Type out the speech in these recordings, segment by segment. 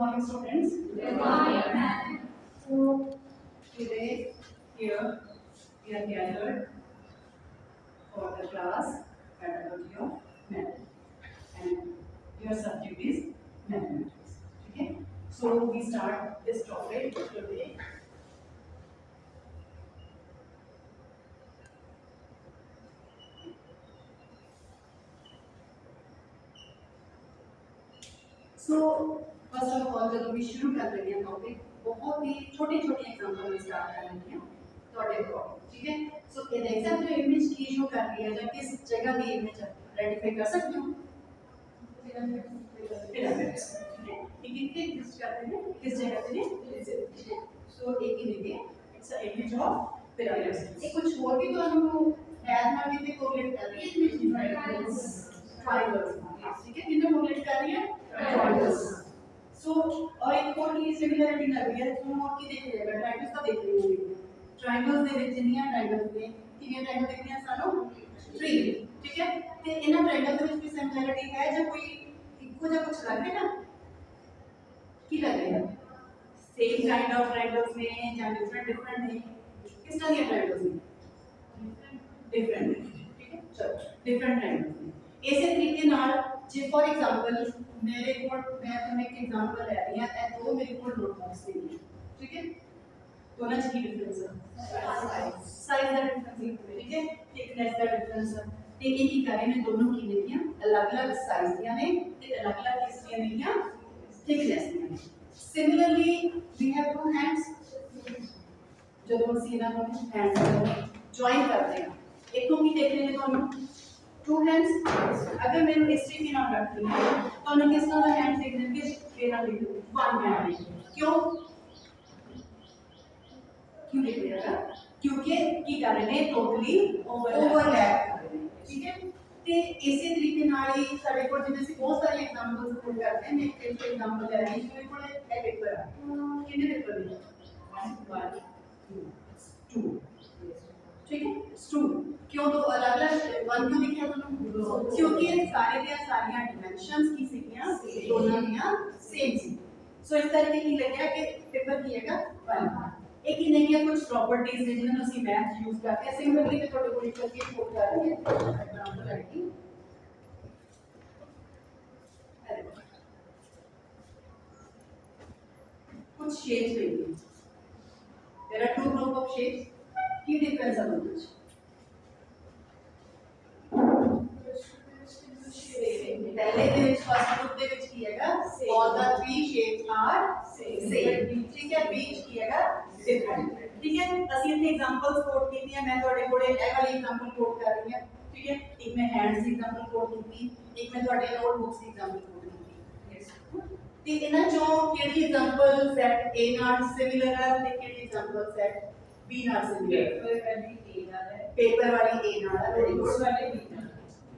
morning, students. Good morning, ma'am. So today here we are gathered for the class pedagogy of math, and your subject is mathematics. Okay. So we start this topic today. So first of all जब भी शुरू कर रहे हैं topic बहुत ही छोटी छोटी example में स्टार्ट कर रहे हैं थोड़े बहुत ठीक है सो ये देख सकते हो इमेज की शो कर रही है या किस जगह की इमेज आइडेंटिफाई कर सकते हो पिरामिड्स ठीक है किस करते हैं किस जगह पे सो एक image it's a image of pyramids ये कुछ और भी तो हम ऐड ना भी कोरिलेट कर रही है इमेज ट्रायंगल्स ठीक है कितने कोरिलेट कर रही है ट्रायंगल्स सो और एक और की सिमिलरिटी लग रही है तुम और की देख रहे हो ट्रायंगल्स का देख रहे हो ट्रायंगल्स ਦੇ ਵਿੱਚ ਜਿੰਨੀਆਂ ਟ੍ਰਾਇੰਗਲਸ ਨੇ ਕਿੰਨੀਆਂ ਟ੍ਰਾਇੰਗਲ ਦੇਖਣੀਆਂ ਸਾਨੂੰ 3 ਠੀਕ ਹੈ ਤੇ ਇਹਨਾਂ ਟ੍ਰਾਇੰਗਲ ਦੇ ਵਿੱਚ ਕੋਈ ਸਿਮਿਲਰਿਟੀ ਹੈ ਜਾਂ ਕੋਈ ਇੱਕੋ ਜਿਹਾ ਕੁਝ ਲੱਗ ਰਿਹਾ ਨਾ ਕੀ ਲੱਗ ਰਿਹਾ ਸੇਮ ਕਾਈਂਡ ਆਫ ਟ੍ਰਾਇੰਗਲਸ ਨੇ ਜਾਂ डिफरेंट ਨੇ ਕਿਸ ਤਰ੍ਹਾਂ ਦੀਆਂ ਟ੍ਰਾਇੰਗਲਸ ਨੇ डिफरेंट ਠੀਕ ਹੈ ਚਲੋ डिफरेंट ਟ੍ਰਾਇੰਗਲਸ ਨੇ ਇਸੇ ਤਰੀਕੇ ਨਾਲ ਜੇ ਫॉर एग्जांपल मेरे को मैं तुम्हें एक एग्जांपल ले रही हां ਇਹ ਦੋ ਮੇਰੇ ਕੋਲ ਨੋਟਬੁक्स ਨੇ ठीक है दोनों की डिफरेंस है साइज का डिफरेंस ठीक है थिकनेस का डिफरेंस है ते एक ही करे ने दोनों की लेकिन अलग-अलग साइज दिया ने ते अलग-अलग किसलिए लेकिन थिकनेस दिया ने similarly we have two hands जब हम सीना को हैंड्स जॉइन करते हैं एक तो की देख रहे हैं दोनों टू हैंड्स अगर मैं हिस्ट्री के नाम रखती हूं तो उन्हें किस तरह हैंड्स देख रहे हैं किस नाम लिख दूं वन हैंड क्यों क्यों लिख रहा है क्योंकि की कारण है टोटली ओवरलैप कर रहे हैं ठीक है ਤੇ ਇਸੇ ਤਰੀਕੇ ਨਾਲ ਹੀ ਸਾਡੇ ਕੋਲ ਜਿਵੇਂ ਅਸੀਂ ਬਹੁਤ ਸਾਰੇ ਐਗਜ਼ਾਮਪਲਸ ਪੁੱਟ ਕਰਦੇ ਹਾਂ ਮੈਂ ਇੱਕ ਐਗਜ਼ਾਮਪਲ ਲੈ ਰਹੀ ਹਾਂ ਮੇਰੇ ਕੋਲ ਇਹ ਪੇਪਰ ਆ ਕਿੰਨੇ ਪੇਪਰ ਨੇ 1 2 ठीक है 2 क्यों तो अलग अलग वन क्यों लिखा दोनों क्योंकि सारे के सारियां डायमेंशंस की सीखियां दोनों ਦੀਆਂ सेम ਸੀ सो इस तरीके की लगे कि पेपर की हैगा 1 एक ही नहीं है कुछ प्रॉपर्टीज है जिन्हें ਅਸੀਂ मैथ यूज करते हैं सिमिलरली मैं ਤੁਹਾਡੇ ਕੋਲ करके कोट कर रही हूं एग्जांपल आएगी कुछ शेप्स लेंगे there are two group of shapes की डिफरेंस है उनमें पहले ਦੇ ਵਿੱਚ ਫਸਟ ਗਰੁੱਪ ਦੇ ਵਿੱਚ ਕੀ ਹੈਗਾ all the three shapes are same ਠੀਕ ਹੈ बीच ਕੀ ਹੈਗਾ डिफरेंट ठीक है ਅਸੀਂ ਇੱਥੇ ਐਗਜ਼ਾਮਪਲਸ ਕੋਟ ਕੀਤੀਆਂ ਮੈਂ ਤੁਹਾਡੇ ਕੋਲੇ ਇਹ ਵਾਲੀ ਐਗਜ਼ਾਮਪਲ ਕੋਟ ਕਰ ਰਹੀ ਹਾਂ ठीक है एक मैं हैंड्स ਦੀ ਐਗਜ਼ਾਮਪਲ ਕੋਟ ਕੀਤੀ ਇੱਕ ਮੈਂ ਤੁਹਾਡੇ ਨੋਟਬੁੱਕਸ ਦੀ ਐਗਜ਼ਾਮਪਲ ਕੋਟ ਕੀਤੀ ਤੇ ਇਹਨਾਂ ਚੋਂ ਕਿਹੜੀ ਐਗਜ਼ਾਮਪਲ ਸੈਟ A ਨਾਲ ਸਿਮਿਲਰ ਹੈ ਤੇ ਕਿਹੜੀ ਐਗਜ਼ਾਮਪਲ ਸੈਟ B ਨਾਲ ਸਿਮਿਲਰ ਹੈ ਪੇਪਰ ਵਾਲੀ A ਨਾਲ ਹੈ ਵੈਰੀ ਗੁੱਡ ਵਾਲੀ B ਨਾਲ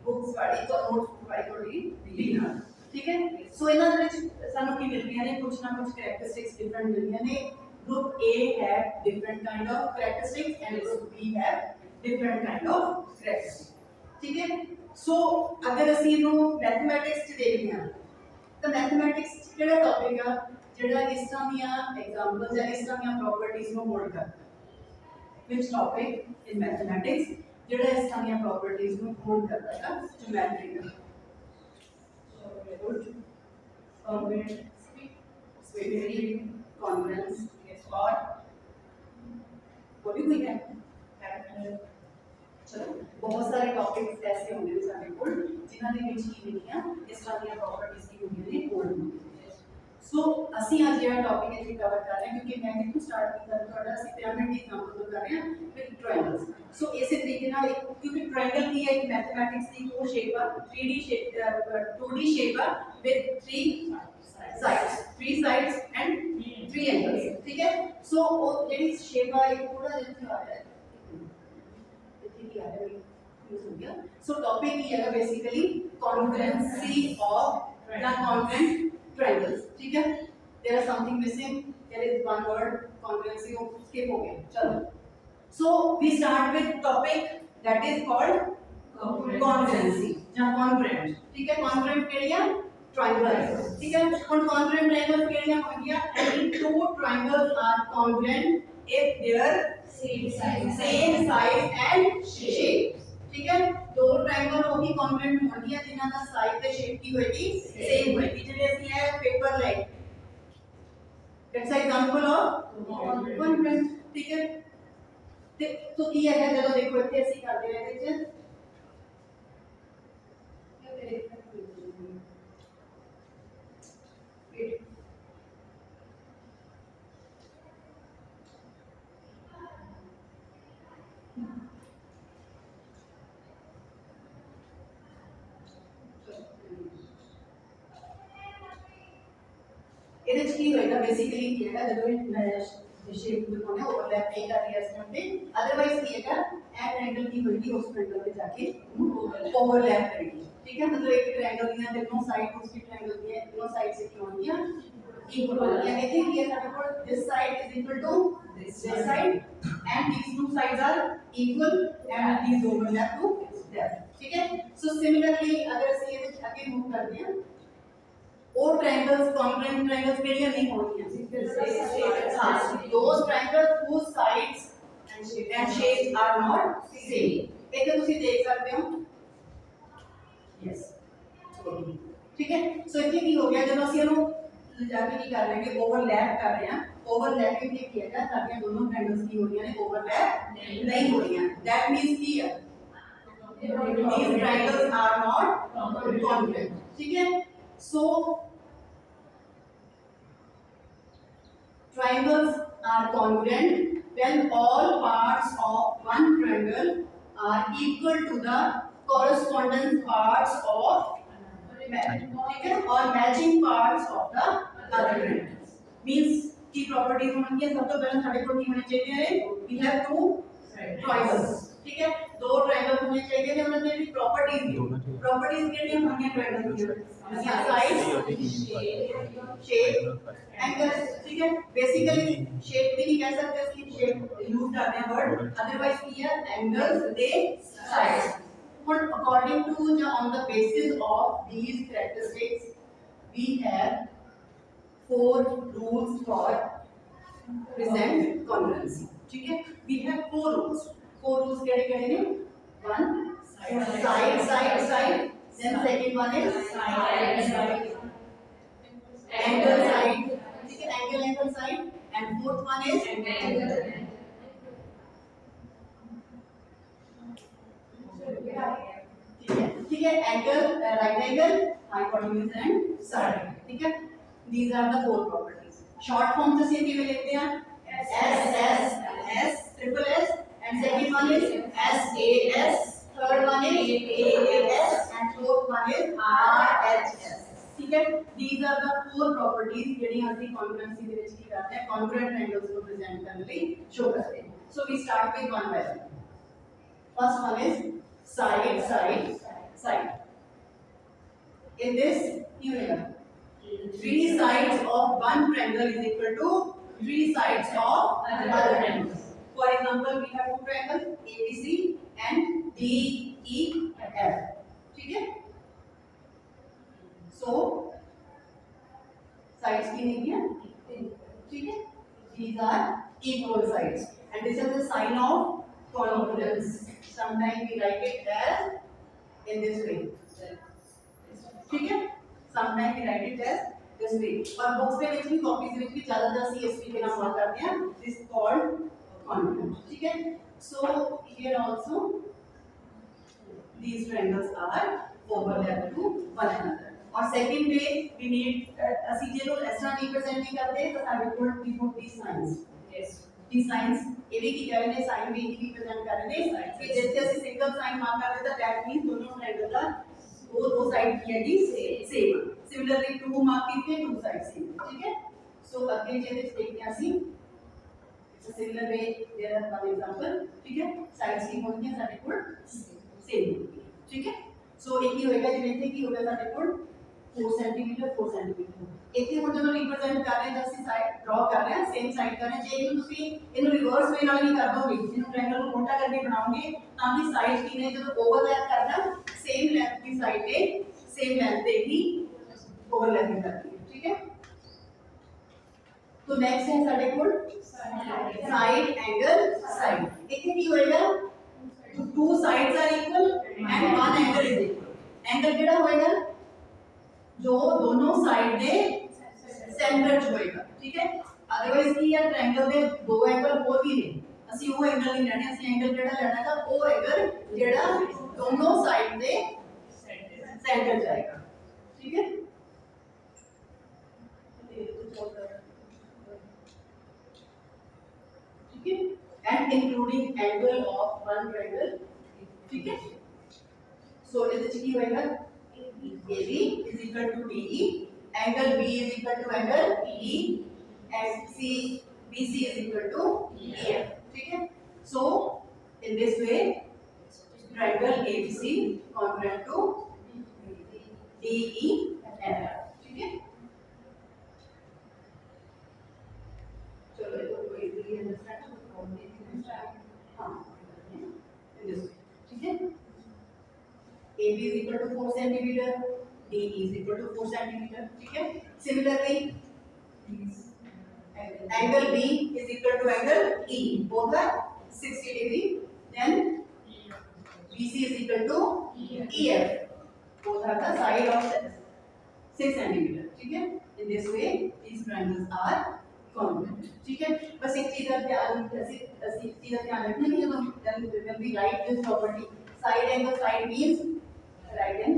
बुक्स वाली तो नोट्स वाली थोड़ी डी ना ठीक है सो ਇਹਨਾਂ ਦੇ ਵਿੱਚ ਸਾਨੂੰ ਕੀ ਮਿਲ ਰਹੀਆਂ ਨੇ ਕੁਝ ਨਾ ਕੁਝ ਕੈਰੈਕਟਰਿਸਟਿਕਸ ਡਿਫਰੈਂਟ ਮਿਲ ਰਹੀਆਂ ਨੇ ग्रुप A है different kind of characteristics and group B है डिफरेंट काइंड ऑफ कैरेक्टरिस्टिक्स ठीक है सो अगर ਅਸੀਂ ਇਹਨੂੰ ਮੈਥਮੈਟਿਕਸ ਚ ਦੇਖਦੇ ਹਾਂ ਤਾਂ ਮੈਥਮੈਟਿਕਸ ਚ ਕਿਹੜਾ ਟੌਪਿਕ ਆ ਜਿਹੜਾ ਇਸ ਤਰ੍ਹਾਂ ਦੀਆਂ ਐਗਜ਼ਾਮਪਲਸ ਜਾਂ ਇਸ ਤਰ੍ਹਾਂ ਦੀਆਂ ਪ੍ਰੋਪਰਟੀਜ਼ ਨੂੰ ਹੋਲਡ ਕਰਦਾ which topic in mathematics ਜਿਹੜਾ ਇਸ ਤਰ੍ਹਾਂ ਦੀਆਂ ਪ੍ਰੋਪਰਟੀਜ਼ ਨੂੰ ਹੋਲਡ ਕਰਦਾ ਹੈ ਜਿਓਮੈਟਰੀ ਦਾ congruent symmetry congruence और वो भी कोई है चलो बहुत सारे टॉपिक्स ऐसे होंगे सारे कोल जिन्हां दे विच की लिखियां इस तरह दी प्रॉपर्टीज की होंगी ने कोल सो ਅਸੀਂ ਅੱਜ ਜਿਹੜਾ ਟੌਪਿਕ ਇੱਥੇ ਕਵਰ ਕਰ ਰਹੇ ਹਾਂ ਕਿਉਂਕਿ ਮੈਂ ਕਿਹਨੂੰ ਸਟਾਰਟ ਕੀਤਾ ਤੁਹਾਡਾ ਅਸੀਂ ਪਿਰਾਮਿਡ ਦੀ ਐਗਜ਼ਾਮਪਲ ਤੋਂ ਕਰ ਰਹੇ ਹਾਂ ਵਿਦ ਟ੍ਰਾਇੰਗਲਸ ਸੋ ਇਸੇ ਤਰੀਕੇ ਨਾਲ ਕਿਉਂਕਿ ਟ੍ਰਾਇੰਗਲ ਕੀ ਹੈ ਇੱਕ ਮੈਥਮੈਟਿਕਸ ਦੀ ਉਹ ਸ਼ੇਪ ਆ 3D ਸ਼ੇਪ 2D ਸ਼ੇਪ ਆ ਵਿਦ 3 sides and 3 angles ठीक है सो ਉਹ ਜਿਹੜੀ ਸ਼ੇਪ ਆ ਇਹ ਥੋੜਾ ਜਿਹਾ ਇੱਥੇ ਆ ਰਿਹਾ ਹੈ ਇੱਥੇ ਕੀ ਆ ਰਿਹਾ ਹੈ ਯੂਜ਼ ਹੋ ਗਿਆ ਸੋ ਟੌਪਿਕ ਕੀ ਹੈਗਾ basically congruency of the congruent triangles ठीक है there is something missing there is one word congruency of skip हो गया चलो so we start with topic that is called congruency या congruent ठीक है congruent केड़ी है triangle ठीक है ਹੁਣ congruent triangles ਕਿਹੜੀਆਂ ਹੋਣਗੀਆਂ any two triangles are congruent if their same size and shape ठीक है दो ट्रायंगल होगी congruent होਣਗੀਆਂ ਜਿਨ੍ਹਾਂ ਦਾ ਸਾਈਜ਼ ਤੇ ਸ਼ੇਪ ਕੀ ਹੋਏਗੀ ਸੇਮ ਹੋਏਗੀ ਜਿਹੜੇ ਅਸੀਂ ਹੈ ਪੇਪਰ ਲੈ that's an example of congruent ठीक है ਤੇ तो ਕੀ ਹੈਗਾ ਜਦੋਂ ਦੇਖੋ ਇੱਥੇ ਅਸੀਂ ਕਰਦੇ ਹਾਂ ਇਹਦੇ ਵਿੱਚ ਇਹਦੇ ਚ ਕੀ ਹੋਏਗਾ ਬੇਸਿਕਲੀ ਕੀ ਹੈਗਾ ਜਦੋਂ ਇਹ ਸ਼ੇਪ ਦਿਖਾਉਣਾ ਓਵਰਲੈਪ ਨਹੀਂ ਕਰ ਰਹੀ ਇਸ ਟਾਈਮ ਤੇ ਅਦਰਵਾਈਜ਼ ਕੀ ਹੈਗਾ ਇਹ ਟ੍ਰਾਇੰਗਲ ਕੀ ਹੋਏਗੀ ਉਸ ਟ੍ਰਾਇੰਗਲ ਤੇ ਜਾ ਕੇ ਓਵਰਲੈਪ ਕਰੇਗੀ ठीक है मतलब एक ट्रायंगल दिया दोनों साइड दूसरी ट्रायंगल दिया दोनों साइड से क्यों होंगी इक्वल होंगी ऐसे ही है सारे को this side is equal to this side and these two sides are equal and these overlap to that ठीक है सो सिमिलरली अगर ਅਸੀਂ ਇਹਦੇ ਅੱਗੇ मूव ਕਰਦੇ ਹਾਂ और ट्रायंगल्स कॉन्ग्रुएंट ट्रायंगल्स ਕਿਹੜੀਆਂ ਨਹੀਂ ਹੋਣਗੀਆਂ ਹਾਂ those triangles whose sides and shapes are not same ਇੱਥੇ ਤੁਸੀਂ ਦੇਖ ਸਕਦੇ ਹੋ यस ठीक है सो इतने की हो गया जब ਅਸੀਂ ਇਹਨੂੰ ਲਿਜਾਕੇ ਕੀ ਕਰ ਰਹੇ ਹਾਂ ਓਵਰਲੈਪ ਕਰ ਰਹੇ ਹਾਂ ਓਵਰਲੈਪਿੰਗ ਕੀ ਹੈਗਾ ਸਾਡੀਆਂ ਦੋਨੋਂ ਟ੍ਰਾਇੰਗਲਸ ਕੀ ਹੋ ਰਹੀਆਂ ਨੇ ਓਵਰਲੈਪ ਨਹੀਂ ਹੋ ਰਹੀਆਂ that means ਕੀ ਹੈ these triangles are not congruent ठीक है so triangles are congruent when all parts of one triangle are equal to the corresponding parts of ठीक है और matching parts of the other triangles means की properties होंगी सब तो पहले सारे को की होने चाहिए we have two triangles ठीक है दो ट्रायंगल होने चाहिए थे मतलब ये प्रॉपर्टीज के लिए होंगे ट्रायंगल की साइज शेप एंगल ठीक है बेसिकली शेप भी नहीं कह सकते इसकी शेप यूज करते हैं वर्ड अदरवाइज की है angles they size but according to on the basis of these characteristics we have four rules for present congruency ठीक है we have four rules केड़े केड़े ने one side then second one is angle side ठीक है angle side and fourth one is angle ठीक है angle right angle hypotenuse and side ठीक है these are the four properties short form से ये किਵੇਂ लिखते हैं S triple S and second one is SAS third one is AAS and fourth one is RHS ठीक है these are the four properties ਜਿਹੜੀਆਂ ਅਸੀਂ congruency ਦੇ ਵਿੱਚ ਕੀ ਕਰਦੇ ਹਾਂ congruent triangles ਨੂੰ present ਕਰਨ ਲਈ show ਕਰਦੇ ਹਾਂ so we start with one by one first one is side in this you have three sides of one triangle is equal to three sides of another triangle for example we have two triangles ABC and DEF ठीक है so sides की नहीं है ठीक है these are equal sides and this is the sign of congruence sometimes we write it as in this way ठीक है sometimes we write it as this way और बुक्स पे ਵਿੱਚ ਵੀ ਕਾਪੀਜ਼ ਵਿੱਚ ਵੀ ਜ਼ਿਆਦਾ ਅਸੀਂ ਇਸ ਤਰੀਕੇ ਨਾਲ ਵਰਤ ਕਰਦੇ ਹਾਂ this called congruent ठीक है so here also these triangles are overlap to one another और second way we need ਅਸੀਂ ਜਿਹਨੂੰ ਇਸ ਤਰ੍ਹਾਂ ਰਿਪਰੈਜ਼ੈਂਟ ਨਹੀਂ ਕਰਦੇ ਤਾਂ ਸਾਡੇ ਕੋਲ we put these signs yes these signs ये भी की कर रहे हैं साइन भी रिप्रेजेंट कर रहे हैं कि जैसे ਅਸੀਂ ਸਿੰਗਲ ਸਾइन मार्क कर देता दैट मींस दोनों ट्रायंगल का दो साइड की है जी सेम सिमिलरली टू मार्क कीते टू साइड सेम ठीक है सो अगे जे देखते हैं ਅਸੀਂ it's a similar way there are one example ठीक है साइड्स की होंगी ਸਾਡੇ ਕੋਲ सेम ठीक है सो एक ही होएगा जिਵੇਂ ਇੱਥੇ ਕੀ ਹੋਗਾ ਸਾਡੇ ਕੋਲ 4 सेंटीमीटर ਇੱਥੇ ਹੁਣ ਜਦੋਂ ਰਿਪਰੈਜ਼ੈਂਟ ਕਰ ਰਹੇ ਹਾਂ ਅਸੀਂ ਸਾਈਡ ਡਰਾ ਕਰ ਰਹੇ ਹਾਂ ਸੇਮ ਸਾਈਡ ਕਰ ਰਹੇ ਹਾਂ ਜੇ ਇਹਨੂੰ ਤੁਸੀਂ ਇਹਨੂੰ ਰਿਵਰਸ ਵੇ ਨਾਲ ਨਹੀਂ ਕਰ ਦੋਗੇ ਜਿਹਨੂੰ ਟ੍ਰਾਇੰਗਲ ਨੂੰ ਮੋਟਾ ਕਰਕੇ ਬਣਾਓਗੇ ਤਾਂ ਵੀ ਸਾਈਡ ਕੀ ਨੇ ਜਦੋਂ ਓਵਰਲੈਪ ਕਰਦਾ ਸੇਮ ਲੈਂਥ ਦੀ ਸਾਈਡ ਤੇ ਸੇਮ ਲੈਂਥ ਤੇ ਹੀ ओवरलैपिंग करती है, ठीक है। तो नेक्स्ट है साडे कोल साइड एंगल साइड। इथे की होएगा two sides are equal and one angle is equal. Angle केड़ा होएगा जो दोनों साइड दे सेंटर च होएगा, ठीक है। अदरवाइज की यार ट्रायंगल दे दो एंगल हो भी ने, ਅਸੀਂ ਉਹ एंगल नहीं लेने, ਅਸੀਂ एंगल केड़ा लेना है वो एंगल जेड़ा दोनों साइड दे सेंटर जाएगा, ठीक है। ठीक है, and including angle of one triangle, ठीक है। सो इज इट की होएगा AB is equal to DE, angle B is equal to angle E, and BC is equal to EF, ठीक है। So in this way triangle ABC congruent to DE and F, ठीक है। चलो इसको कोई easily understand हाँ in this way, ठीक है। AB is equal to 4 centimeter, DE is equal to 4 centimeter, ठीक है। Similarly, angle B is equal to angle E, both are 60 degree. Then BC is equal to EF, both are the side of 6 centimeter, ठीक है। In this way, these triangles are congruent, ठीक है। बस एक चीज का ध्यान रखना कि जब when we write this property, side angle side means right and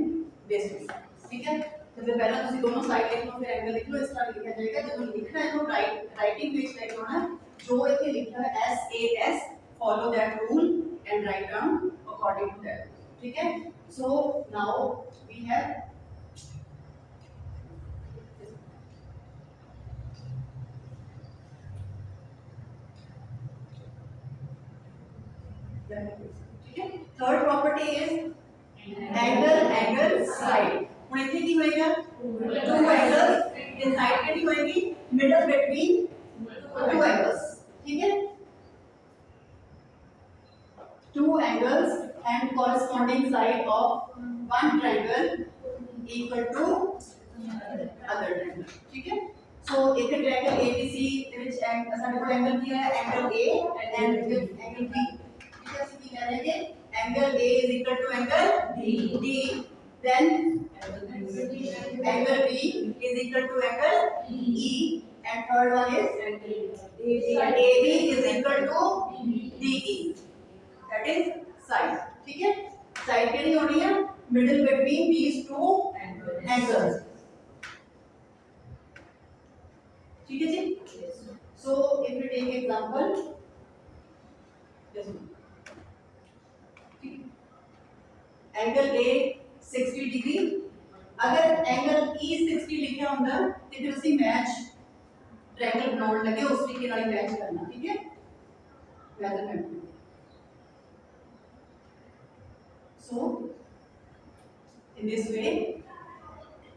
base to side, ठीक है। तो फिर पहला ਤੁਸੀਂ दोनों साइड लिख लो, फिर एंगल लिख लो, इस तरह लिखा जाएगा। जब लिखना है तो राइटिंग पेज पे लिखना है जो इथे लिखा है SAS, follow that rule and write down according to that, ठीक है। So now we have ठीक है। Third property is angle side. ਹੁਣ ਇੱਥੇ ਕੀ ਹੋਏਗਾ टू एंगल्स ये साइड कितनी होएगी मिडल बिटवीन टू एंगल्स, ठीक है। Two angles and corresponding side of one triangle equal to other triangle, ठीक है। सो एक ट्रायंगल ABC ਦੇ ਵਿੱਚ ਸਾਡੇ ਕੋਲ एंगल ਕੀ ਹੈ angle A and angle B, ठीक है। ਅਸੀਂ ਕੀ ਲੈ ਰਹੇ ਹਾਂ angle A is equal to angle D, then angle B is equal to angle E, and third one is AB is equal to DE, that is side, ठीक है। side कितनी होनी है middle between these two angles, ठीक है जी। so if we take example this one, angle A 60 degree, अगर angle E 60 लिखा होंदा ते फिर ਅਸੀਂ मैच ट्रायंगल बनाउण लगे उस तरीके नाल मैच करना, ठीक है। Measurement so in this way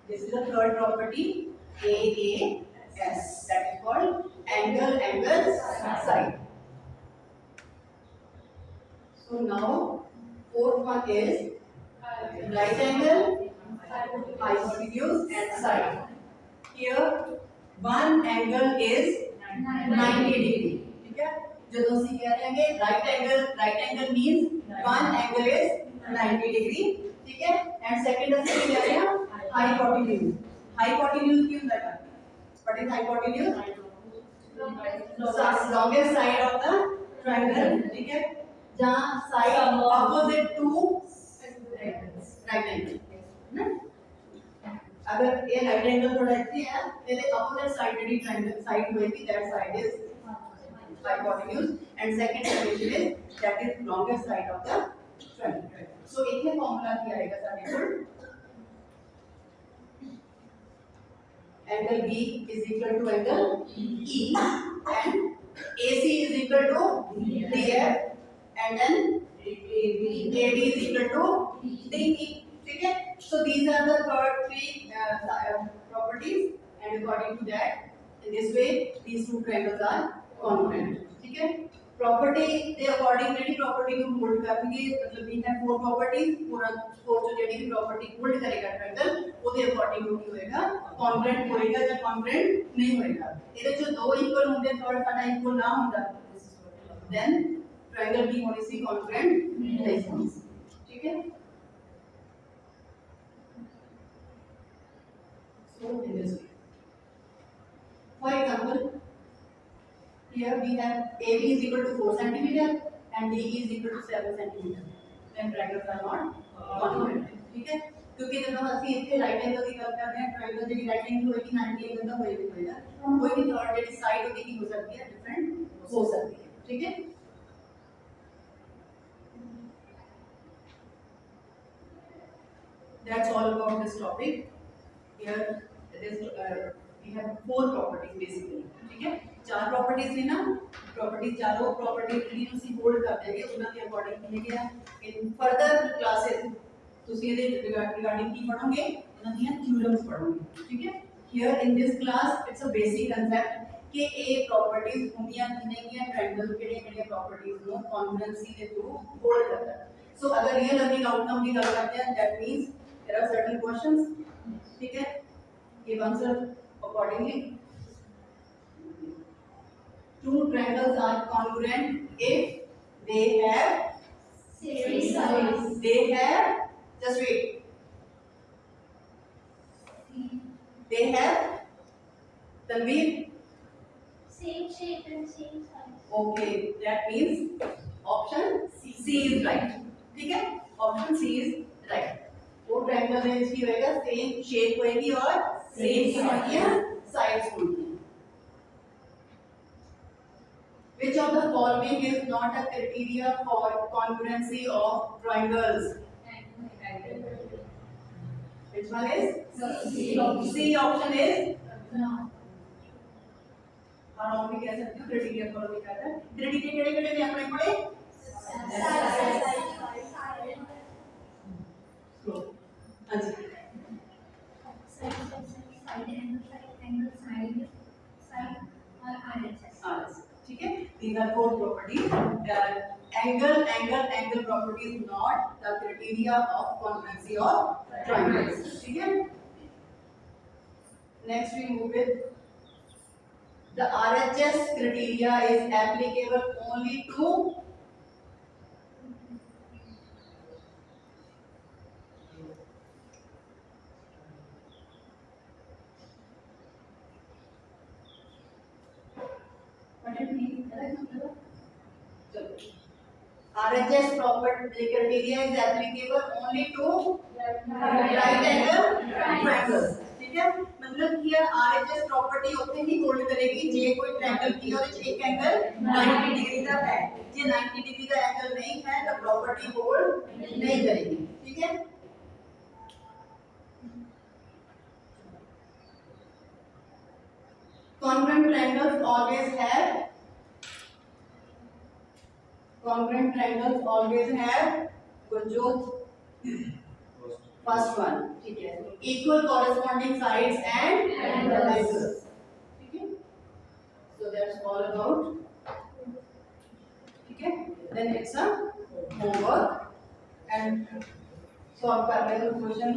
this is the third property AAS, that is called angle side. So now fourth one is right angle, hypotenuse and side. Here one angle is 90 degree, ठीक है। ਜਦੋਂ ਅਸੀਂ ਕਹਿ ਰਹੇ ਹਾਂ right angle means one angle is 90 degree, ठीक है। and second ਅਸੀਂ ਕੀ ਕਹਿ ਰਹੇ ਹਾਂ hypotenuse ਕੀ ਹੁੰਦਾ ਹੈ what is hypotenuse longest side of the triangle, ठीक है। जहाँ side opposite to right angle ना, अगर ये राइट एंगल थोड़ा ऐसे है तो अपोजिट साइड ਜਿਹੜੀ ट्रायंगल साइड होएगी that side is hypotenuse and second condition is that is longest side of the triangle. so इथे फार्मूला ਕੀ आएगा ਸਾਡੇ ਕੋਲ angle B is equal to angle E and AC is equal to DF and then AB is equal to DE, ठीक है। so these are the third three properties and according to that in this way these two triangles are congruent, ठीक है। Property ਦੇ according ਜਿਹੜੀ ਪ੍ਰॉपर्टी ਨੂੰ hold ਕਰਨਗੇ ਮਤਲਬ ਵੀ ਹੈ फोर प्रॉपर्टीज ਪੂਰਾ फोर ਜੋ ਜਿਹੜੀ ਵੀ प्रॉपर्टी ਹੋਲਡ ਕਰੇਗਾ ਟ੍ਰਾਇੰਗਲ ਉਹਦੇ ਅਕੋਰਡਿੰਗ ਉਹ ਕੀ ਹੋਏਗਾ ਕੌਨਗਰੈਂਟ ਹੋਏਗਾ ਜਾਂ ਕੌਨਗਰੈਂਟ ਨਹੀਂ ਹੋਏਗਾ ਇਹਦੇ ਚ ਦੋ ਇਕੁਅਲ ਹੁੰਦੇ ਥਰਡ ਸਾਡਾ ਇਕੁਅਲ ਨਾ ਹੁੰਦਾ then ट्रायंगल की होनी सी कॉन्ग्रुएंट नहीं होनी सी ठीक है so in this way for example here we have AB is equal to 4 centimeter and DE is equal to 7 centimeter then triangles are not congruent ठीक है क्योंकि जब हम ਅਸੀਂ ਇੱਥੇ ਰਾਈਟ ਐਂਗਲ ਦੀ ਗੱਲ ਕਰਦੇ ਹਾਂ ट्रायंगल ਜਿਹੜੀ ਰਾਈਟ ਐਂਗਲ ਹੋਏਗੀ 90 ਐਂਗਲ ਦਾ ਹੋਏਗਾ ਕੋਈ ਵੀ ਥਰਡ ਜਿਹੜੀ ਸਾਈਡ ਉਹਦੀ ਕੀ ਹੋ ਸਕਦੀ ਹੈ ਡਿਫਰੈਂਟ ਹੋ ਸਕਦੀ ਹੈ ठीक है that's all about this topic here we have four properties basically ठीक है चार properties ने ना properties चारों properties ਜਿਹੜੀ ਤੁਸੀਂ ਹੋਲਡ ਕਰਦੇ ਹੈਗੇ ਉਹਨਾਂ ਦੇ ਅਕੋਰਡਿੰਗ ਕੀ ਹੈਗਾ in further classes ਤੁਸੀਂ ਇਹਦੇ ਰਿਗਾਰਡਿੰਗ ਕੀ ਪੜੋਗੇ ਇਹਨਾਂ ਦੀਆਂ ਥਿਊਰਮਸ ਪੜੋਗੇ ਠੀਕ ਹੈ here in this class it's a basic concept ਕਿ ਇਹ properties ਹੁੰਦੀਆਂ ਕਿ ਨਹੀਂ ਹੈ triangle ਕਿਹੜੀਆਂ properties ਨੂੰ congruency ਦੇ ਥਰੂ ਹੋਲਡ ਕਰਦਾ so ਅਗਰ real learning outcome ਦੀ ਗੱਲ ਕਰਦੇ ਹਾਂ that means there are certain questions ठीक है give answer accordingly two triangles are congruent if they have Same size. they have just wait they have Tanveer Same shape and same size. okay that means option C is right ठीक है option C is right वो triangle में इसकी होएगा same shape होएगी और same sides होंगी which of the following is not a criteria for congruency of triangles which one is C option is No. और हम भी कह सकते हो क्राइटेरिया फॉलो नहीं करता क्राइटेरिया केड़े-केड़े ने अपने कोले हां जी ठीक है these are four properties angle property is not the criteria of congruency of triangles ठीक है next we move with the RHS criteria is applicable only to what it means RHS property criteria is applicable only to right angle triangles ठीक है मतलब कि RHS property ਉੱਥੇ ਹੀ hold ਕਰੇਗੀ ਜੇ ਕੋਈ ट्रायंगल की ਉਹਦੇ ਚ ਇੱਕ ਐਂਗਲ 90 डिग्री ਦਾ ਹੈ ਜੇ 90 डिग्री ਦਾ ਐਂਗਲ ਨਹੀਂ ਹੈ ਤਾਂ प्रॉपर्टी होल्ड नहीं करेगी ठीक है congruent triangles always have Gurjot first one ठीक है equal corresponding sides and angles ठीक है so that's all about ठीक है then it's a homework and solve कर रहे हो क्वेश्चन